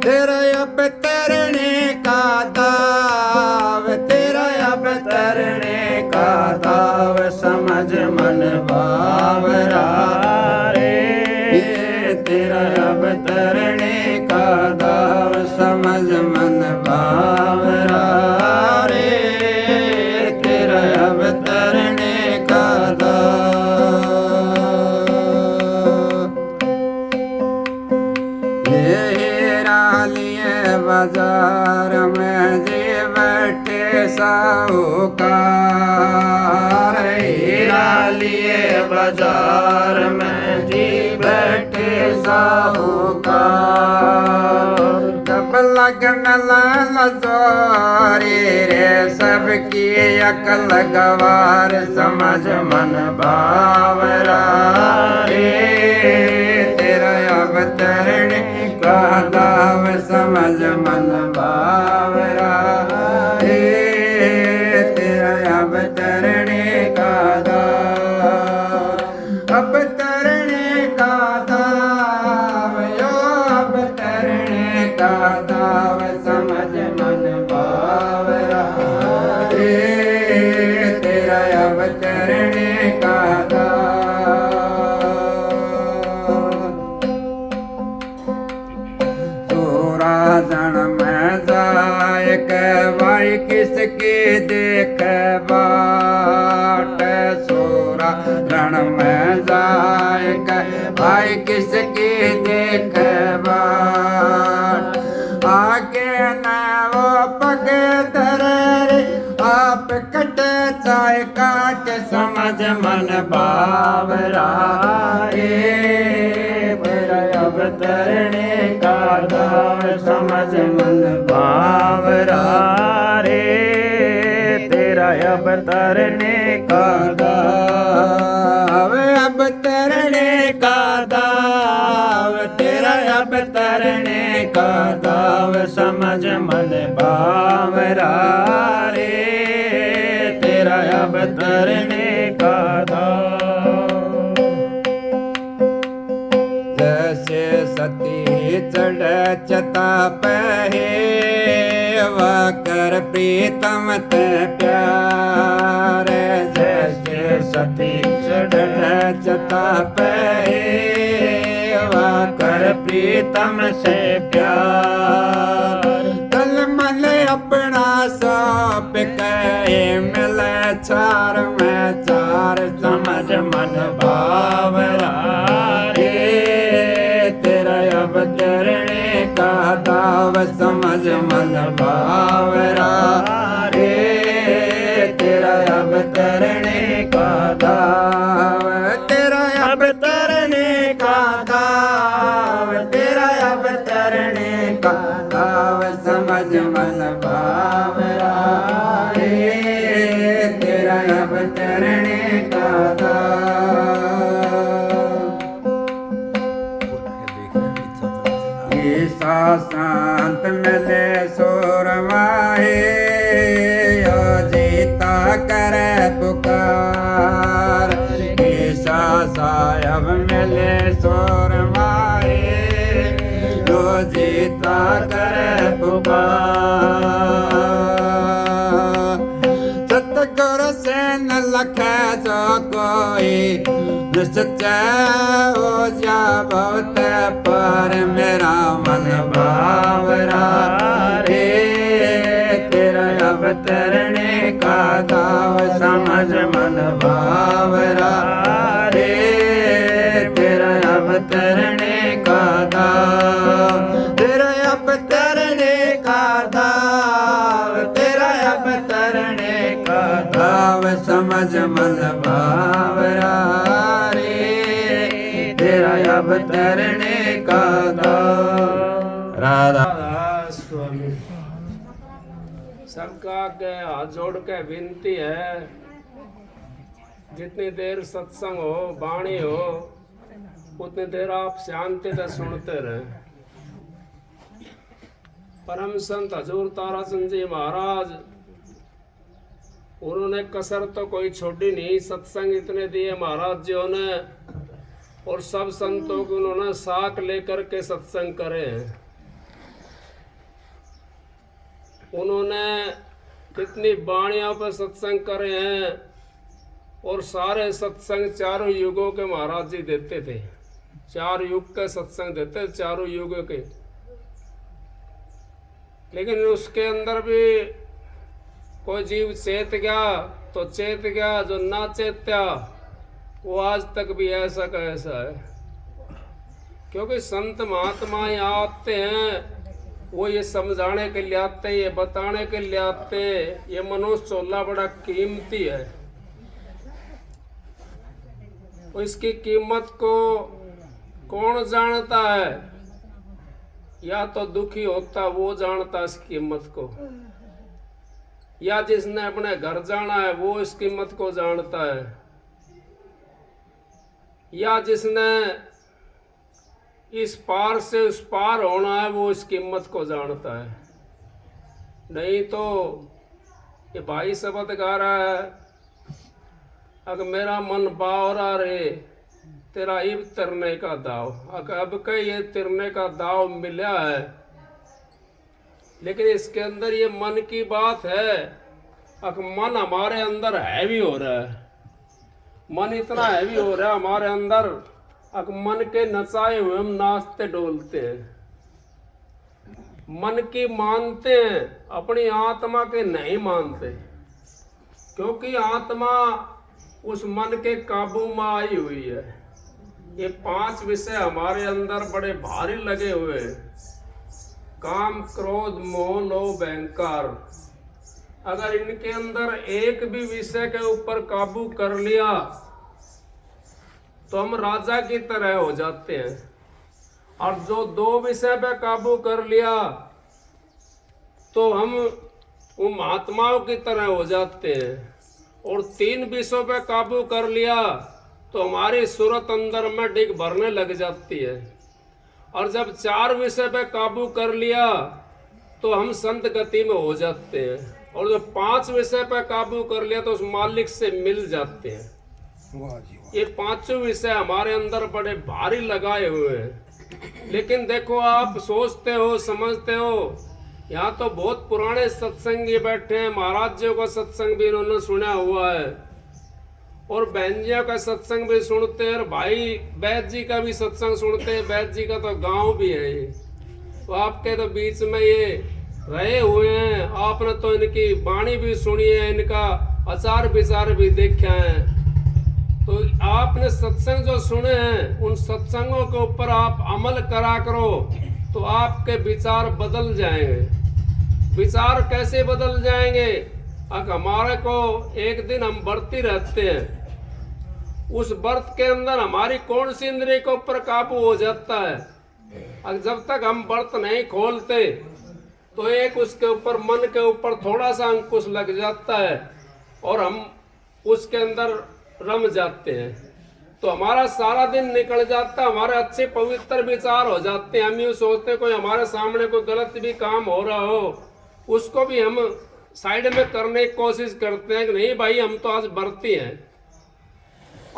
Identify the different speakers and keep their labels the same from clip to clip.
Speaker 1: तेरा अब तरने का दाव, तेरा अब तरने का दाव, समझ मन बावरा रे। तेरा अब तरने का दाव, समझ मन बावरा रे। तेरा अब तरने का बाजार में जी बैठे साहूकार, हीरा लिए बाजार में जी बैठे साहूकार। जब लगन लाल जोरी रे, सबकी अकल गवार, समझ मन बावरा रे। तेरा अब तरने का दाव, समझ मन बावरा रे। तेरा अब तरने का दाव, अब तरने का दाव यो, अब तरने का दाव, समझ मन बावरा रे। तेरा अब तरने का जन में जाए के भाई किसकी देख बाट, सोरा रण में जाए के भाई किसकी देख बाट। आगे न वो पग धरे, आप कटे चाय काट, समझ मन बावरा रे। तेरा अब तरने का दाव, समझ मन बावरा रे। तेरा अब तरने का दाव, अब तरने का दाव, तेरा अब तरने का दाव, समझ मन बावरा रे। तेरा अब तरने का दाव। जैसे सती चढ़ चता पहे, वाकर प्रीतम ते प्यार। जैसे सती चढ़ चता पहे, वाकर प्रीतम से प्यार। तल मल अपना सौंप कहे, मिल चार में चार, समझ मन बावरा रे। तेरा अब तरने का दाव, समझ मन बावरा रे। तेरा अब तरने का दाव, तेरा अब तरने का दाव, तेरा अब तरने का दाव, समझ मन बावरा रे। तेरा अब तरने का दाव। ईसा शांत मिले सोरवाहे, यो जीता करे पुकार। ईसा साहब मिले सोरवाहे, यो जीता करे पुकार। सतगुरु से न लखे जो कोई, निश्चय हो जा बहुत पर, मेरा मन बावरा रे। तेरा अब तरने का दाव, समझ मन बावरा रे। तेरा अब तरने का दाव, तेरा अब तरने का दाव, तेरा अब तरने का दाव, समझ मन बावरा रे। तेरा अब तरने का दाव। राधा
Speaker 2: स्वामी सबका के हाथ जोड़ के विनती है, जितनी देर सत्संग हो, वाणी हो, उतनी देर आप शांति से सुनते रहे। परम संत हजूर ताराचंद जी महाराज, उन्होंने कसर तो कोई छोड़ी नहीं। सत्संग इतने दिए महाराज जी ने, और सब संतों को उन्होंने साक लेकर के सत्संग करे हैं। उन्होंने कितनी वाणियों पर सत्संग करे हैं और सारे सत्संग चारों युगों के महाराज जी देते थे। 4 युग के सत्संग देते, चारों युगों के। लेकिन उसके अंदर भी कोई जीव चेत गया तो चेत गया, जो ना चेत्या वो आज तक भी ऐसा का ऐसा है। क्योंकि संत महात्मा यहाँ आते हैं, वो ये समझाने के लिए आते हैं, ये बताने के लिए आते हैं। ये मनुष्य चोला बड़ा कीमती है। तो इसकी कीमत को कौन जानता है? या तो दुखी होता वो जानता इस कीमत को, या जिसने अपने घर जाना है वो इस कीमत को जानता है, या जिसने इस पार से उस पार होना है वो इस कीमत को जानता है। नहीं तो ये भाई शब्द गा रहा है, अगर मेरा मन बावरा रे तेरा इब तिरने का दाव। अब के ये तिरने का दाव मिला है, लेकिन इसके अंदर ये मन की बात है। अगर मन हमारे अंदर हैवी हो रहा है, मन इतना हैवी हो रहा है हमारे अंदर, अगर मन के नचाए हुए हम नाचते डोलते हैं। मन की मानते हैं, अपनी आत्मा के नहीं मानते, क्योंकि आत्मा उस मन के काबू में आई हुई है। ये 5 विषय हमारे अंदर बड़े भारी लगे हुए हैं, काम क्रोध मोह लोभ अहंकार। अगर इनके अंदर एक भी विषय के ऊपर काबू कर लिया तो हम राजा की तरह हो जाते हैं, और जो 2 विषय पे काबू कर लिया तो हम वो महात्माओं की तरह हो जाते हैं, और 3 विषयों पे काबू कर लिया तो हमारी सूरत अंदर में डिग भरने लग जाती है, और जब 4 विषय पे काबू कर लिया तो हम संत गति में हो जाते हैं, और जब 5 विषय पे काबू कर लिया तो उस मालिक से मिल जाते हैं। ये 5 विषय हमारे अंदर बड़े भारी लगाए हुए हैं। लेकिन देखो, आप सोचते हो समझते हो, यहाँ तो बहुत पुराने सत्संगी बैठे हैं, महाराज जी का सत्संग भी इन्होंने सुना हुआ है, और बहन जी का सत्संग भी सुनते हैं, और भाई वैद्य जी का भी सत्संग सुनते हैं। वैद्य जी का तो गांव भी है ये, तो आपके तो बीच में ये रहे हुए हैं। आपने तो इनकी वाणी भी सुनी है, इनका आचार विचार भी देखा है। तो आपने सत्संग जो सुने हैं, उन सत्संगों के ऊपर आप अमल करा करो तो आपके विचार बदल जाएंगे। विचार कैसे बदल जाएंगे? अगर हमारे को एक दिन हम व्रती रहते हैं, उस व्रत के अंदर हमारी कौन सी इंद्रिय के ऊपर काबू हो जाता है? अगर जब तक हम व्रत नहीं खोलते तो एक उसके ऊपर मन के ऊपर थोड़ा सा अंकुश लग जाता है और हम उसके अंदर रम जाते हैं, तो हमारा सारा दिन निकल जाता है, हमारे अच्छे पवित्र विचार हो जाते हैं। हम यूँ सोचते कोई हमारे सामने कोई गलत भी काम हो रहा हो, उसको भी हम साइड में करने की कोशिश करते हैं कि नहीं भाई, हम तो आज व्रती हैं,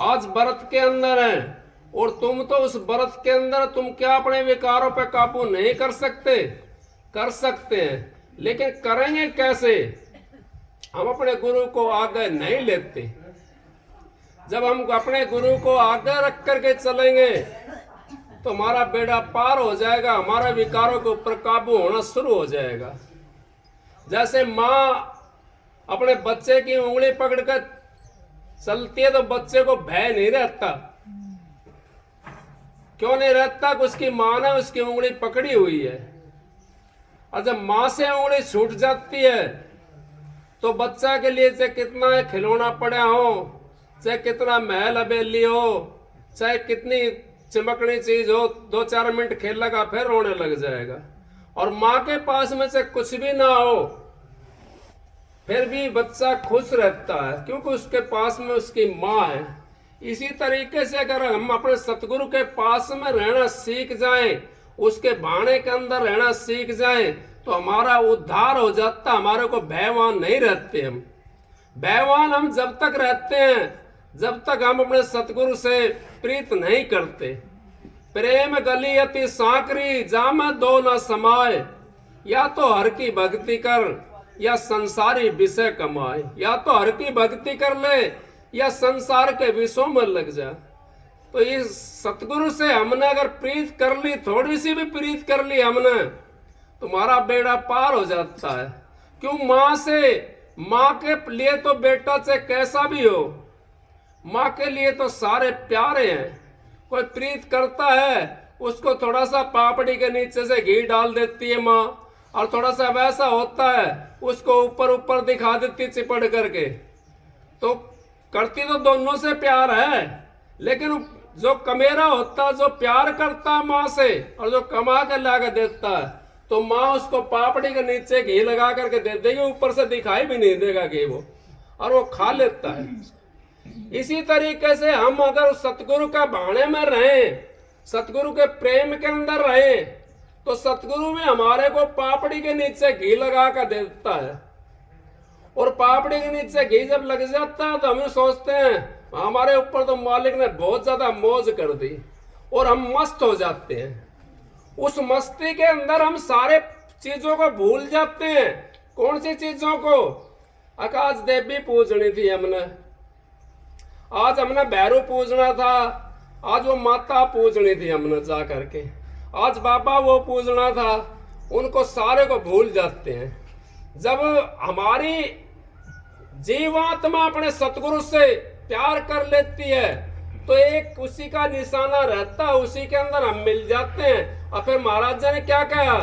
Speaker 2: आज व्रत के अंदर हैं। और तुम तो उस व्रत के अंदर तुम क्या अपने विकारों पर काबू नहीं कर सकते? कर सकते हैं, लेकिन करेंगे कैसे? हम अपने गुरु को आगे नहीं लेते। जब हम अपने गुरु को आगे रख करके चलेंगे तो हमारा बेड़ा पार हो जाएगा, हमारा विकारों के ऊपर काबू होना शुरू हो जाएगा। जैसे माँ अपने बच्चे की उंगली पकड़कर चलती है तो बच्चे को भय नहीं रहता। क्यों नहीं रहता? कि उसकी माँ ने उसकी उंगली पकड़ी हुई है, और जब माँ से उंगली छूट जाती है तो बच्चा के लिए चाहे कितना खिलौना पड़ा हो, चाहे कितना महल हवेली हो, चाहे कितनी चमकनी चीज हो, 2-4 मिनट खेलेगा फिर रोने लग जाएगा। और माँ के पास में से कुछ भी ना हो फिर भी बच्चा खुश रहता है, क्योंकि उसके पास में उसकी माँ है। इसी तरीके से अगर हम अपने सतगुरु के पास में रहना सीख जाएं, उसके बाणे के अंदर रहना सीख जाएं, तो हमारा उद्धार हो जाता। हमारे को भयवान नहीं रहते। हम भयवान हम जब तक रहते हैं जब तक हम अपने सतगुरु से प्रीत नहीं करते। प्रेम गली अति सांकरी जाम दो न समाए, या तो हर की भक्ति कर या संसारी विषय कमाए, या तो हर की भक्ति कर ले या संसार के विषयों में लग जा। तो इस सतगुरु से हमने अगर प्रीत कर ली, थोड़ी सी भी प्रीत कर ली हमने, तुम्हारा बेड़ा पार हो जाता है। क्यों? माँ से, माँ के लिए तो बेटा चाहे कैसा भी हो, माँ के लिए तो सारे प्यारे हैं। कोई प्रीत करता है उसको थोड़ा सा पापड़ी के नीचे से घी डाल देती है माँ, और थोड़ा सा वैसा होता है उसको ऊपर ऊपर दिखा देती चिपड़ करके। तो करती तो दोनों से प्यार है, लेकिन जो कमेरा होता, जो प्यार करता है माँ से और जो कमा के ला के देता है, तो माँ उसको पापड़ी के नीचे घी लगा करके दे देगी, ऊपर से दिखाई भी नहीं देगा घी वो, और वो खा लेता है। इसी तरीके से हम अगर सतगुरु का भाने में रहें, सतगुरु के प्रेम के अंदर रहें, तो सतगुरु में हमारे को पापड़ी के नीचे घी लगा कर देता है। और पापड़ी के नीचे घी जब लग जाता है तो हम सोचते हैं हमारे ऊपर तो मालिक ने बहुत ज्यादा मौज कर दी, और हम मस्त हो जाते हैं। उस मस्ती के अंदर हम सारे चीजों को भूल जाते हैं। कौन सी चीजों को? आकाश देवी पूजनी थी हमने, आज हमने भैरू पूजना था, आज वो माता पूजनी थी हमने जा करके, आज बाबा वो पूजना था, उनको सारे को भूल जाते हैं। जब हमारी जीवात्मा अपने सतगुरु से प्यार कर लेती है तो एक उसी का निशाना रहता है, उसी के अंदर हम मिल जाते हैं। और फिर महाराज ने क्या कहा?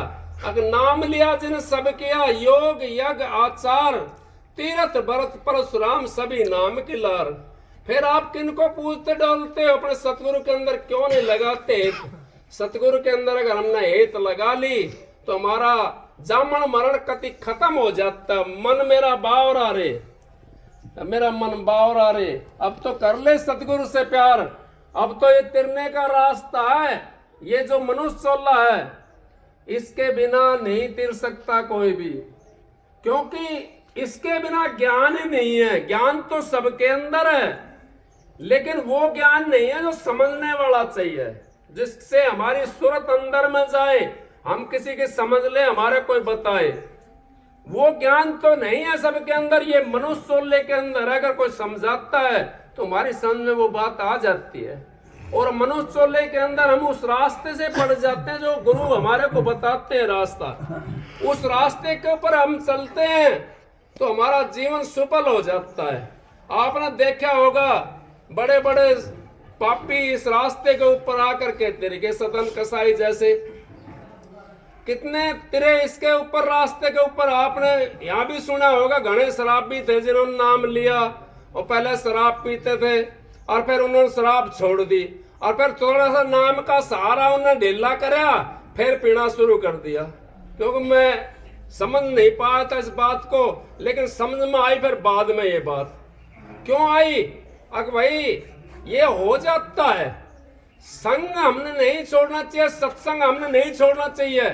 Speaker 2: अगर नाम लिया जिन सब किया, योग यज्ञ आचार तीर्थ भरत परशुराम सभी नाम की लार। फिर आप किनको पूजते डोलते हो? अपने सतगुरु के अंदर क्यों नहीं लगाते? सतगुरु के अंदर अगर हमने हेत लगा ली तो हमारा जामन मरण कति खत्म हो जाता। मन मेरा बावरा रे, मेरा मन बावरा रे, अब तो कर ले सतगुरु से प्यार। अब तो ये तिरने का रास्ता है, ये जो मनुष्य चोला है इसके बिना नहीं तिर सकता कोई भी, क्योंकि इसके बिना ज्ञान ही नहीं है। ज्ञान तो सबके अंदर है, लेकिन वो ज्ञान नहीं है जो समझने वाला चाहिए, जिससे हमारी सूरत अंदर में जाए, हम किसी की समझ ले, हमारे कोई बताए। वो ज्ञान तो नहीं है सबके अंदर, ये मनुष्य सोले के अंदर है। अगर कोई समझाता है तो हमारी समझ में वो बात आ जाती है, और मनुष्य सोले के अंदर हम उस रास्ते से पड़ जाते हैं जो गुरु हमारे को बताते हैं रास्ता। उस रास्ते के ऊपर हम चलते हैं तो हमारा जीवन सफल हो जाता है। आपने देखा होगा बड़े बड़े पापी इस रास्ते के ऊपर आकर के तरीके सतन कसाई जैसे कितने तिरे इसके ऊपर रास्ते के ऊपर। आपने यहाँ भी सुना होगा घने शराबी थे जिन्होंने नाम लिया, और पहले शराब पीते थे और फिर उन्होंने शराब छोड़ दी, और फिर थोड़ा सा नाम का सहारा उन्होंने ढीला कराया, फिर पीना शुरू कर दिया। क्योंकि मैं समझ नहीं पाया था इस बात को, लेकिन समझ में आई फिर बाद में। ये बात क्यों आई? अगर भाई ये हो जाता है, संग हमने नहीं छोड़ना चाहिए, सत्संग हमने नहीं छोड़ना चाहिए।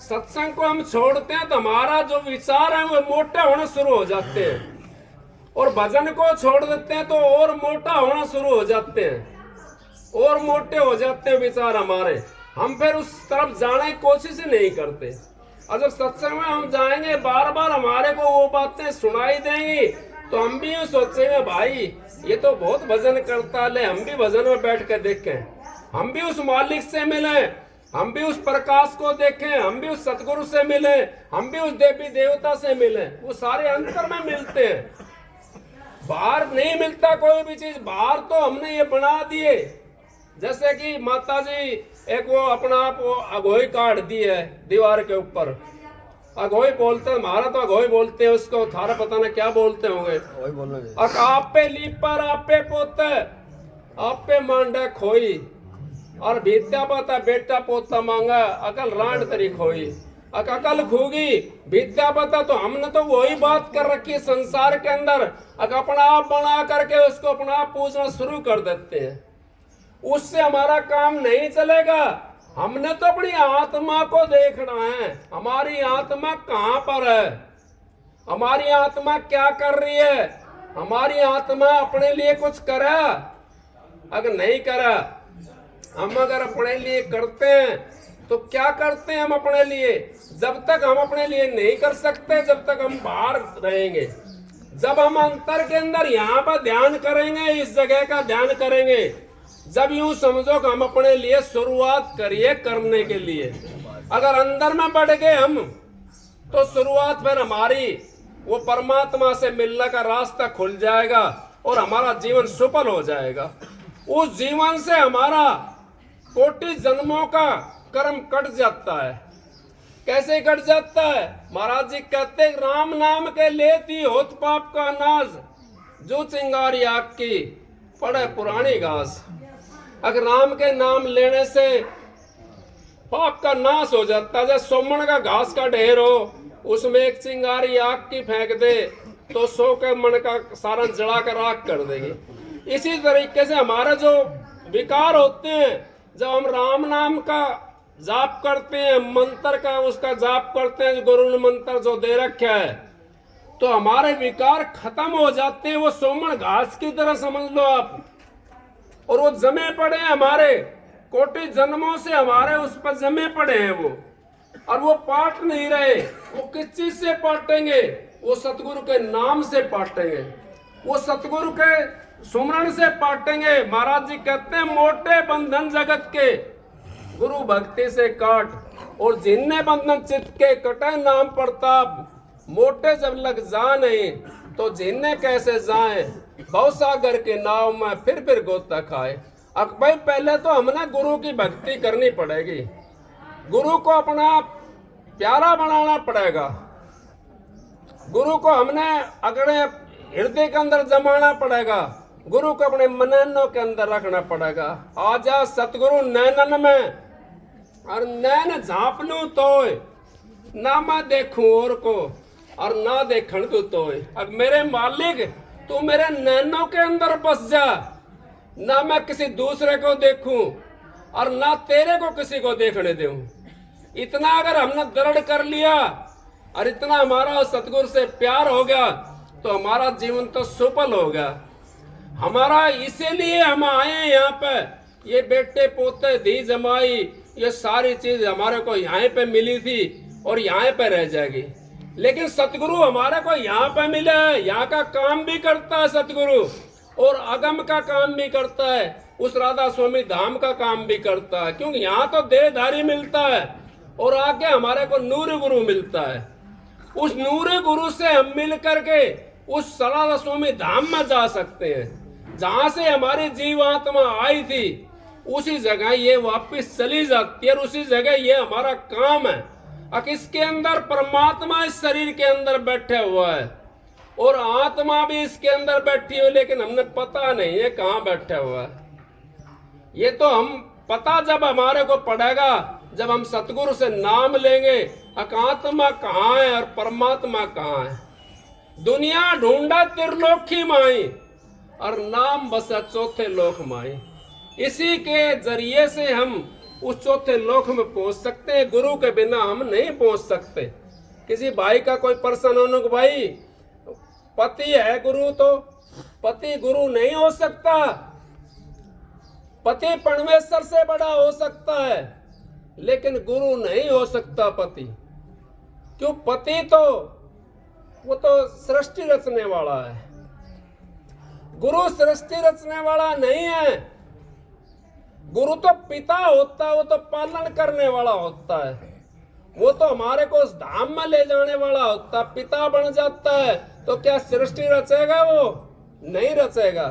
Speaker 2: सत्संग को हम छोड़ते हैं तो हमारा जो विचार है वो मोटे होने शुरू हो जाते हैं, और भजन को छोड़ देते हैं तो और मोटा होना शुरू हो जाते हैं, और मोटे हो जाते हैं विचार हमारे। हम फिर उस तरफ जाने की कोशिश ही नहीं करते। और जब सत्संग में हम जाएंगे, बार बार हमारे को वो बातें सुनाई देंगी, तो हम भी ये सोचेंगे भाई ये तो बहुत भजन करता है, हम भी भजन में बैठ कर देखें, हम भी उस मालिक से मिलें, हम भी उस प्रकाश को देखें, हम भी उस सतगुरु से मिलें, हम भी उस देवी देवता से मिलें। वो सारे अंतर में मिलते हैं, बाहर नहीं मिलता कोई भी चीज। बाहर तो हमने ये बना दिए, जैसे कि माता जी एक वो अपना आप वो अघोई काट दी है दीवार के ऊपर। अघोई बोलते हैं, हमारा तो अघोई बोलते हैं उसको, थारा पता ना क्या बोलते होंगे। आप पे लीपर, आप पे पोते, आप पे मांडा खोई, और भीत्या पता बेटा पोता मांगा, अकल रांड तरी खोई। अकल खूगी भीत्या पता, तो हमने तो वही बात कर रखी है संसार के अंदर। अपना आप बना करके उसको अपना आप पूछना शुरू कर देते हैं, उससे हमारा काम नहीं चलेगा। हमने तो अपनी आत्मा को देखना है, हमारी आत्मा कहाँ पर है, हमारी आत्मा क्या कर रही है, हमारी आत्मा अपने लिए कुछ करा? अगर नहीं करा, हम अगर अपने लिए करते हैं तो क्या करते हैं हम अपने लिए? जब तक हम अपने लिए नहीं कर सकते, जब तक हम बाहर रहेंगे। जब हम अंतर के अंदर यहाँ पर ध्यान करेंगे, इस जगह का ध्यान करेंगे, जब यूं समझो कि हम अपने लिए शुरुआत करिए करने के लिए। अगर अंदर में बढ़ गए हम, तो शुरुआत फिर हमारी वो परमात्मा से मिलने का रास्ता खुल जाएगा और हमारा जीवन सफल हो जाएगा। उस जीवन से हमारा कोटि जन्मों का कर्म कट जाता है। कैसे कट जाता है? महाराज जी कहते हैं, राम नाम के लेती होत पाप का नाश, जो चिंगारी आग की पड़े पुरानी घास। अगर राम के नाम लेने से पाप का नाश हो जाता है। जैसे सोमन का घास का ढेर हो, उसमें एक चिंगारी आग की फेंक दे तो 100 के मन का सारा जला कर राख कर देगी। इसी तरीके से हमारे जो विकार होते हैं, जब हम राम नाम का जाप करते हैं, मंत्र का उसका जाप करते हैं, गुरु ने मंत्र जो दे रखा है, तो हमारे विकार खत्म हो जाते हैं। वो सोमन घास की तरह समझ लो आप। और वो जमे पड़े हैं हमारे कोटि जन्मों से, हमारे उस पर जमे पड़े हैं वो। और वो पाट नहीं रहे। वो किस चीज से पाटेंगे? वो सतगुरु के नाम से पाटेंगे, वो सतगुरु के सुमरण से पाटेंगे। महाराज जी कहते हैं, मोटे बंधन जगत के गुरु भक्ति से काट, और जिनने बंधन चित्त के कटे नाम प्रताप। मोटे जब लग जा नहीं, तो जिनने कैसे जाए, भवसागर के नाव में फिर गोता खाए। अब भाई पहले तो हमने गुरु की भक्ति करनी पड़ेगी, गुरु को अपना प्यारा बनाना पड़ेगा, गुरु को हमने अगड़े हृदय के अंदर जमाना पड़ेगा, गुरु को अपने मननों के अंदर रखना पड़ेगा। आजा सतगुरु नैनन में, और नैन झाँप लूं तोय, ना मैं देखूं और को, और ना देखण तू तोय। अब मेरे मालिक, तू मेरे नैनों के अंदर बस जा, ना मैं किसी दूसरे को देखूं और ना तेरे को किसी को देखने दूं। इतना अगर हमने दृढ़ कर लिया और इतना हमारा सतगुरु से प्यार हो गया, तो हमारा जीवन तो सफल होगा। हमारा इसीलिए हम आए यहाँ पे, ये बेटे पोते धी जमाई, ये सारी चीज हमारे को यहाँ पे मिली थी और यहाँ पे रह जाएगी। लेकिन सतगुरु हमारे को यहाँ पे मिला है, यहाँ का काम भी करता है सतगुरु, और अगम का काम भी करता है, उस राधा स्वामी धाम का काम भी करता है। क्योंकि यहाँ तो देहधारी मिलता है और आगे हमारे को नूर गुरु मिलता है। उस नूर गुरु से हम मिल करके उस राधा स्वामी धाम में जा सकते हैं, जहाँ से हमारी जीवात्मा आई थी उसी जगह ये वापस चली जाती है, और उसी जगह ये हमारा काम है। अब इसके अंदर परमात्मा इस शरीर के अंदर बैठा हुआ है और आत्मा भी इसके अंदर बैठी हुई, लेकिन हमने पता नहीं है कहाँ बैठा हुआ है। ये तो हम पता जब हमारे को पड़ेगा, जब हम सतगुरु से नाम लेंगे, आत्मा कहाँ है और परमात्मा कहाँ है। दुनिया ढूंढा त्रिलोकी माई, और नाम बसा चौथे लोक माई। इसी के जरिए से हम उस चौथे लोक में पहुंच सकते हैं। गुरु के बिना हम नहीं पहुंच सकते। किसी भाई का कोई प्रश्न होने को, भाई पति है गुरु, तो पति गुरु नहीं हो सकता। पति परमेश्वर से बड़ा हो सकता है, लेकिन गुरु नहीं हो सकता पति। क्यों? पति तो वो तो सृष्टि रचने वाला है, गुरु सृष्टि रचने वाला नहीं है। गुरु तो पिता होता है, वो तो पालन करने वाला होता है, वो तो हमारे को उस धाम में ले जाने वाला होता है। पिता बन जाता है तो क्या सृष्टि रचेगा? वो नहीं रचेगा।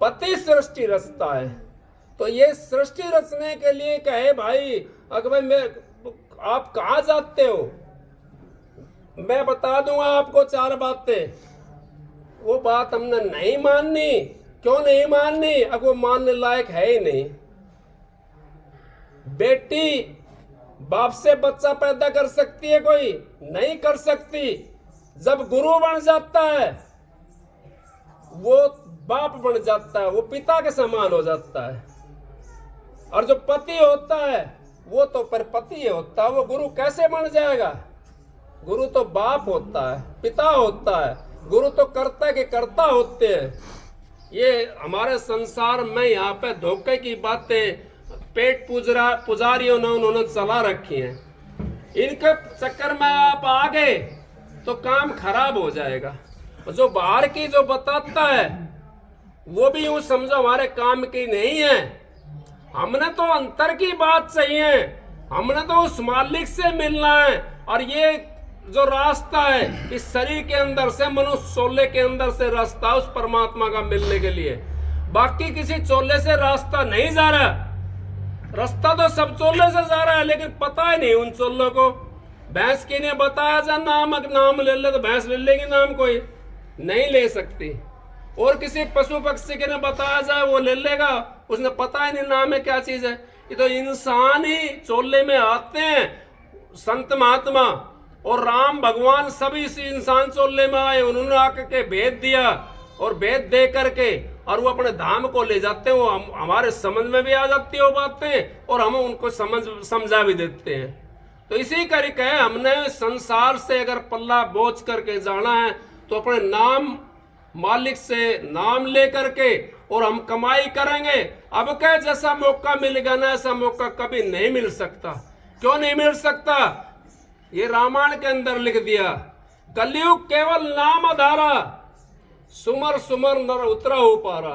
Speaker 2: पति सृष्टि रचता है। तो ये सृष्टि रचने के लिए कहे, भाई अगर मैं आप कहाँ जाते हो, मैं बता दूंगा आपको 4 बातें। वो बात हमने नहीं माननी। क्यों नहीं माननी? अब वो मानने लायक है ही नहीं। बेटी बाप से बच्चा पैदा कर सकती है कोई? नहीं कर सकती। जब गुरु बन जाता है, वो बाप बन जाता है, वो पिता के समान हो जाता है। और जो पति होता है, वो तो पर पति होता है, वो गुरु कैसे बन जाएगा? गुरु तो बाप होता है, पिता होता है। गुरु तो कर्ता के कर्ता होते हैं। ये हमारे संसार में यहाँ पे धोखे की बातें पेट पुजारियों ने उन्होंने चला रखी हैं। इनके चक्कर में आप आ गए तो काम खराब हो जाएगा। जो बाहर की जो बताता है वो भी यूं समझो हमारे काम की नहीं है। हमने तो अंतर की बात चाहिए, हमने तो उस मालिक से मिलना है। और ये जो रास्ता है इस शरीर के अंदर से, मनुष्य चोले के अंदर से रास्ता उस परमात्मा का मिलने के लिए, बाकी किसी चोले से रास्ता नहीं जा रहा। रास्ता तो सब चोले से जा रहा है लेकिन पता ही नहीं उन चोलों को। भैंस की ने बताया जा नाम ले ले तो भैंस ले लेगी, नाम कोई नहीं ले सकती। और किसी पशु पक्षी के ने बताया जाए वो ले लेगा, उसने पता ही नहीं नाम है क्या चीज है। ये तो इंसान ही चोले में आते हैं। संत महात्मा और राम भगवान सभी इसी इंसान चोले में आए, उन्होंने आकर के भेद दिया और भेद दे करके और वो अपने धाम को ले जाते हैं। वो हमारे समझ में भी आ जाती है वो बातें और हम उनको समझा भी देते हैं। तो इसी करके हमने संसार से अगर पल्ला बोझ करके जाना है तो अपने नाम मालिक से नाम ले करके और हम कमाई करेंगे। अब क्या जैसा मौका मिल गया ना ऐसा मौका कभी नहीं मिल सकता। क्यों नहीं मिल सकता? ये रामायण के अंदर लिख दिया, कलयुग केवल नाम आधारा, सुमर सुमर नर उतरा हो पारा।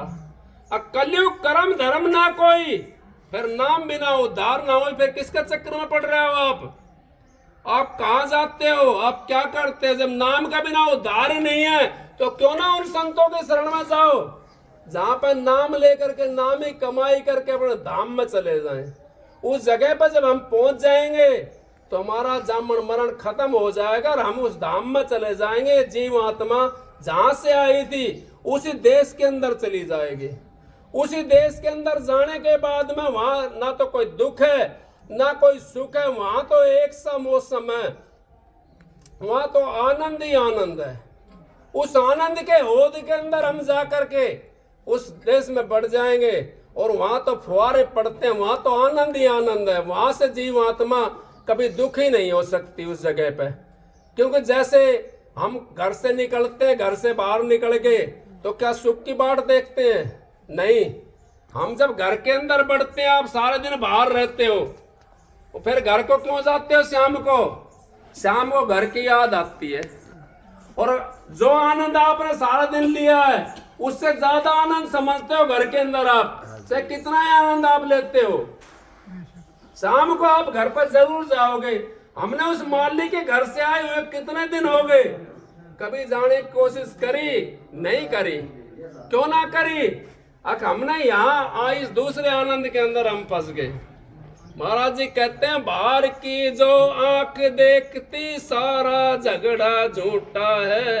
Speaker 2: अब कलयुग कर्म धर्म ना कोई, फिर नाम बिना उद्धार ना हो। फिर किसके चक्कर में पड़ रहे हो आप कहाँ जाते हो? आप क्या करते हो? जब नाम का बिना उद्धार ही नहीं है तो क्यों ना उन संतों के शरण में जाओ जहां पर नाम लेकर के नाम ही कमाई करके अपने धाम में चले जाएं। उस जगह पर जब हम पहुंच जाएंगे तो हमारा जन्म मरण खत्म हो जाएगा और हम उस धाम में चले जाएंगे। जीव आत्मा जहां से आई थी उसी देश के अंदर चली जाएगी। उसी देश के अंदर जाने के बाद में वहां ना तो कोई दुख है ना कोई सुख है, वहां तो एक सा मौसम है, वहां तो आनंद ही आनंद है। उस आनंद के होद के अंदर हम जा करके उस देश में बढ़ जाएंगे और वहां तो फुहारे पड़ते हैं, वहां तो आनंद ही आनंद है। वहां से जीव आत्मा कभी दुख ही नहीं हो सकती उस जगह पे। क्योंकि जैसे हम घर से निकलते हैं, घर से बाहर निकल गए तो क्या सुख की बाट देखते हैं? नहीं। हम जब घर के अंदर बढ़ते हैं, आप सारे दिन बाहर रहते हो, तो फिर घर को क्यों जाते हो? शाम को घर की याद आती है। और जो आनंद आपने सारा दिन लिया है उससे ज्यादा आनंद समझते हो घर के अंदर आप से कितना आनंद आप लेते हो। शाम को आप घर पर जरूर जाओगे। हमने उस मालिक के घर से आए हुए कितने दिन हो गए, कभी जाने की कोशिश करी? नहीं करी। क्यों ना करी? हमने यहाँ इस दूसरे आनंद के अंदर हम फंस गए। महाराज जी कहते हैं, बाहर की जो आंख देखती सारा झगड़ा झूठा है,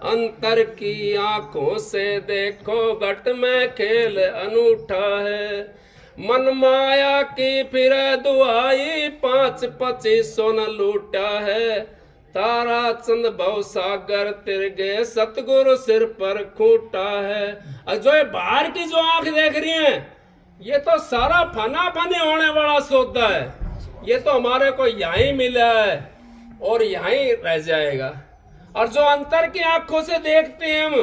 Speaker 2: अंतर की आंखों से देखो घट में खेल अनूठा है। मन माया की फिर दुआई 5-25 न लूटा है, तारा चंद भव सागर तिरगे सतगुरु सिर पर खूटा है। और जो बाहर की जो आंख देख रही है ये तो सारा फना फनी होने वाला सौदा है। ये तो हमारे को यहीं मिला है और यहीं रह जाएगा। और जो अंतर की आंखों से देखते हैं हम,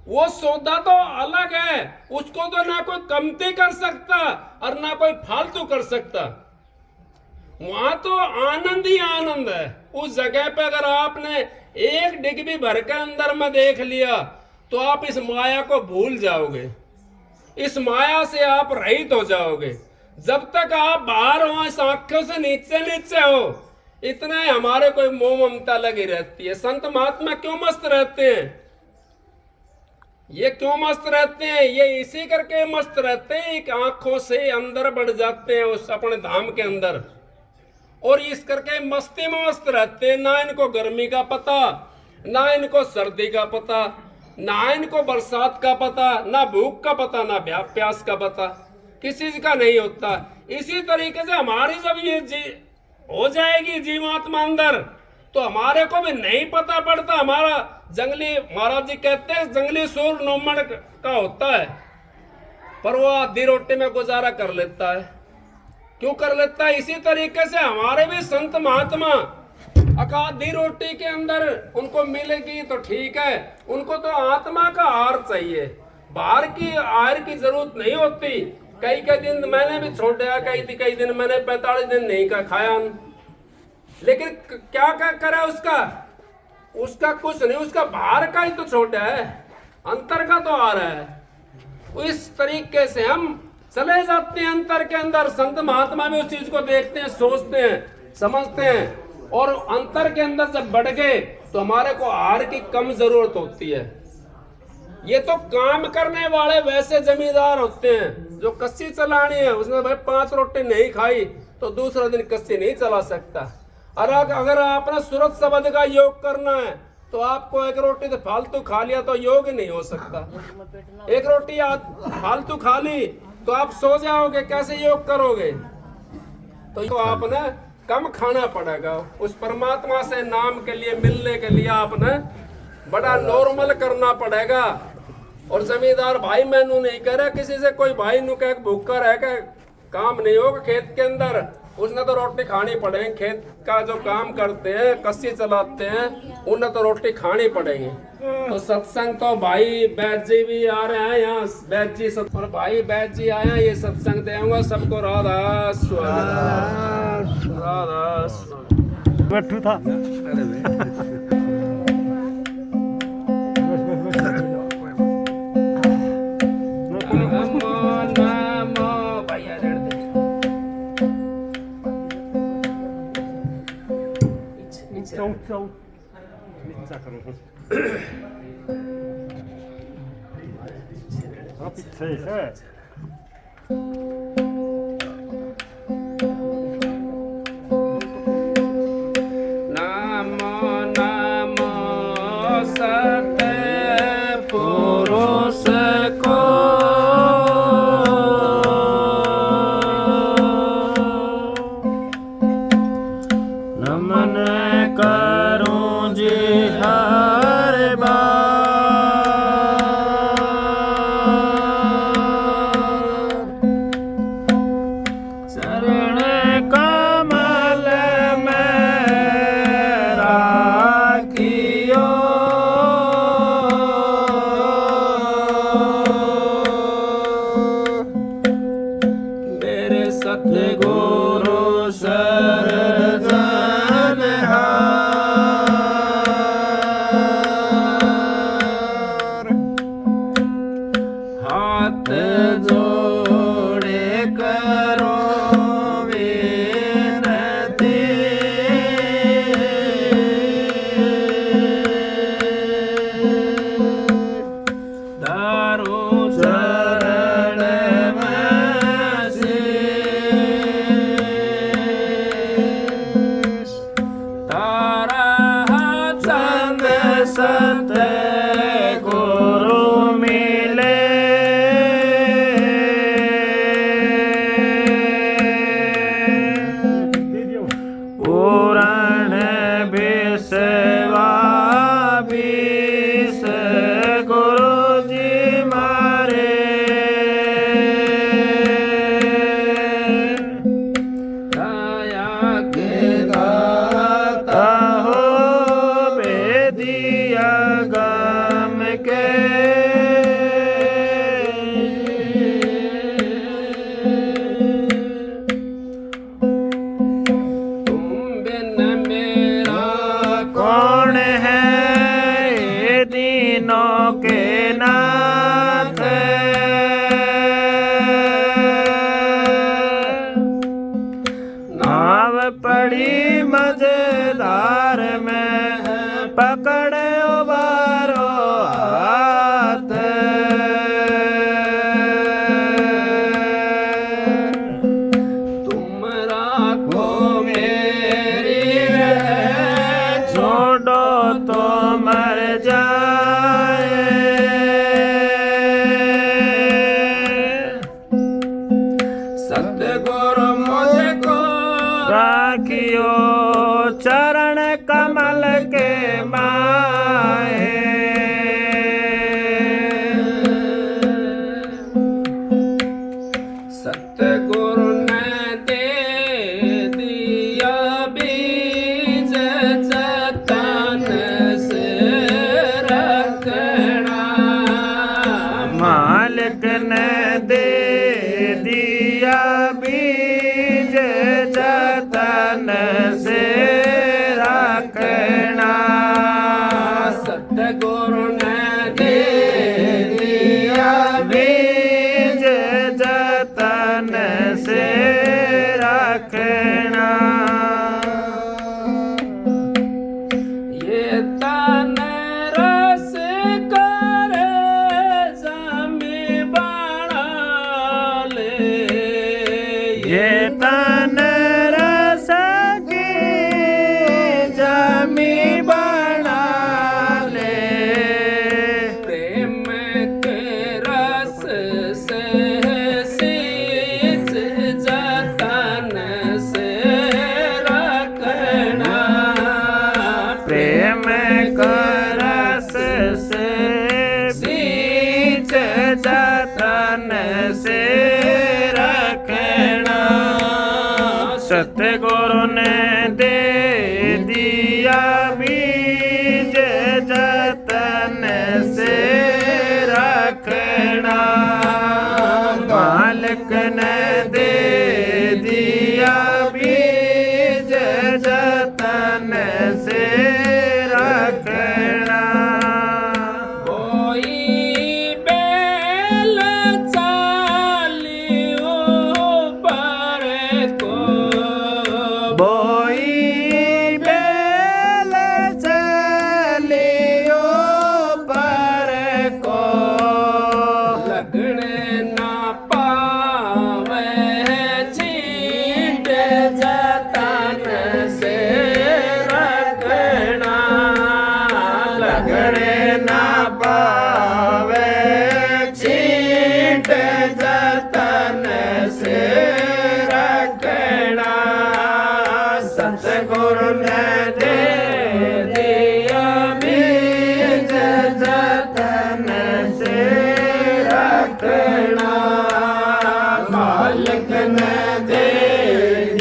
Speaker 2: वो सौदा तो अलग है। उसको तो ना कोई कमती कर सकता और ना कोई फालतू कर सकता। वहां तो आनंद ही आनंद है। उस जगह पे अगर आपने एक डिग्री भर के अंदर में देख लिया तो आप इस माया को भूल जाओगे। इस माया से आप रहित हो जाओगे। जब तक आप बाहर हो, इस आंखों से नीचे हो, इतने हमारे कोई मोह ममता लगी रहती है। संत महात्मा क्यों मस्त रहते हैं? ये क्यों मस्त रहते हैं? ये इसी करके मस्त रहते हैं कि आंखों से अंदर बढ़ जाते हैं उस अपने धाम के अंदर, और इस करके मस्ती में मस्त रहते हैं। ना इनको गर्मी का पता, ना इनको सर्दी का पता, ना इनको बरसात का पता, ना भूख का पता, ना प्यास का पता, किसी का नहीं होता। इसी तरीके से हमारी जब ये हो जाएगी जीवात्मा अंदर तो हमारे को भी नहीं पता पड़ता। हमारा जंगली, महाराज जी कहते हैं जंगली सूर नोमड़ का होता है, पर वो आधी रोटी में गुजारा कर लेता है। क्यों कर लेता है? इसी तरीके से हमारे भी संत महात्मा आधी रोटी के अंदर उनको मिलेगी तो ठीक है, उनको तो आत्मा का आहार चाहिए। बाहर की आहार की जरूरत नहीं होती। कई कई दिन मैंने भी छोड़ दिया, कई दिन मैंने 45 दिन नहीं का खाया, लेकिन क्या करा उसका कुछ नहीं, उसका बाहर का ही तो छोटा है, अंतर का तो आ रहा है। इस तरीके से हम चले जाते हैं अंतर के अंदर। संत महात्मा भी उस चीज को देखते हैं, सोचते हैं, समझते हैं, और अंतर के अंदर जब बढ़ गए तो हमारे को आहार की कम जरूरत होती है। ये तो काम करने वाले वैसे जमींदार होते हैं जो कस्सी चलानी है, उसने भाई 5 रोटी नहीं खाई तो दूसरा दिन कस्सी नहीं चला सकता। और अगर आपने सूरत शब्द का योग करना है तो आपको एक रोटी तो फालतू खा लिया तो योग ही नहीं हो सकता। एक रोटी फालतू खा ली तो आप सो जाओगे, कैसे योग करोगे? तो आपने कम खाना पड़ेगा। उस परमात्मा से नाम के लिए मिलने के लिए आपने बड़ा नॉर्मल करना पड़ेगा। और जमींदार भाई मैनू नहीं कह रहा, किसी से कोई भाई नु कह भूखा रह के काम नहीं होगा खेत के अंदर, उसने तो रोटी खानी पड़ेगी। खेत का जो काम करते हैं, कस्सी चलाते हैं, उन्हें तो रोटी खानी पड़ेगी। तो सत्संग तो भाई बैद जी भी आ रहे हैं यहाँ, बैद जी और भाई बैद जी आए हैं, ये सत्संग देंगे सबको। राधा स्वामी, राधा स्वामी।
Speaker 3: बैठू था पीछे से
Speaker 2: नमो नमो सत्य पुरुष को,
Speaker 3: नमन करूं जी हर बार, चरण कमल में राखियो,
Speaker 2: मेरे सतगुरु
Speaker 3: हाथ जोड़े करो विनती, दारू चरण में शीश, तारा चंद सत्य गुरु मिले, पूरण विषवा विष गुरु जी मारे, दया के दाता हो बेदिया गम के,
Speaker 2: तुम बिन मेरा
Speaker 3: कौन है ये दीनों के नाथ, नाव पड़ी मजेदार में पकड़े उबारो हाथ,
Speaker 2: तुम राखो मेरी रह,
Speaker 3: छोड़ो तो मर जाए,
Speaker 2: सतगुरु मुझको
Speaker 3: राखियो चरण स्वामी बना ले।
Speaker 2: प्रेम के रस से सींच जतन से रखना।
Speaker 3: प्रेम का रस से सींच जतन से रखना। सतगुरु ने दे दिया बीज जतन से रखना। मालिक ने दे दिया बीज जतन से रखना।
Speaker 2: कोई बेल चालियो पर को
Speaker 3: बोई बेल चलियो पर को
Speaker 2: लगने ना पावे छींट जतन से रखना।
Speaker 3: लगने ना पावे छींट जतन से रखना। सतगुरु ने दे दिया बीज जतन से रखना। मालिक ने दे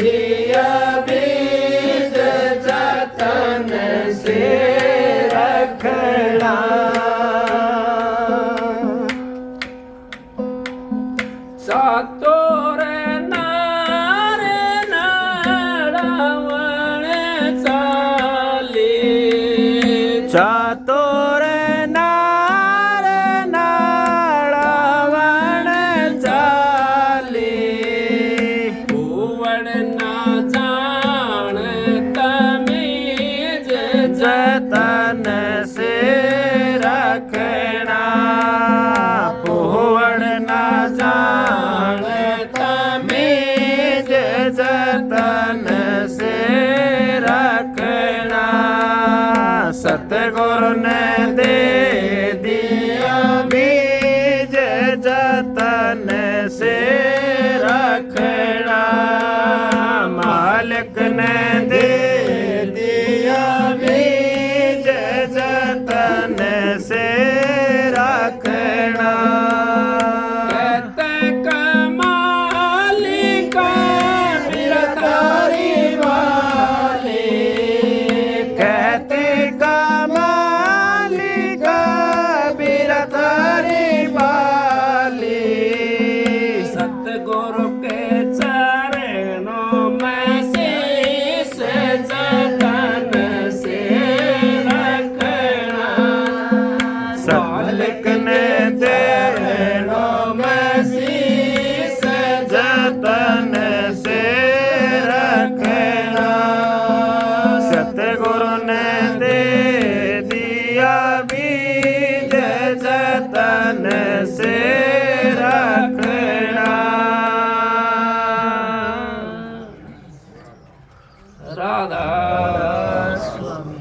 Speaker 3: दिया बीज जतन से रखना।
Speaker 2: सातोर नारे नारावण चाली।
Speaker 3: चातुर नार नारावण चाली।
Speaker 2: भुवन ना जान तमीज
Speaker 3: जतन से रखना। पुहड़ ना जान तमीज जतन से रखना। सतगुरु ने दे दिया बीज जतन से रखना। मालिक ने दे दिया बीज जतन से रखना।
Speaker 2: कहते कमाली का
Speaker 3: बिरतारी वाले कहते कमाली का बिरतारी वाले।
Speaker 2: सतगुरु के चरणों में शीश जतन से रखना।
Speaker 3: मालिक ने देनो में शीश जतन से रखना। सतगुरु ने दे दिया बीज जतन से रखना।
Speaker 2: राधा
Speaker 3: स्वामी।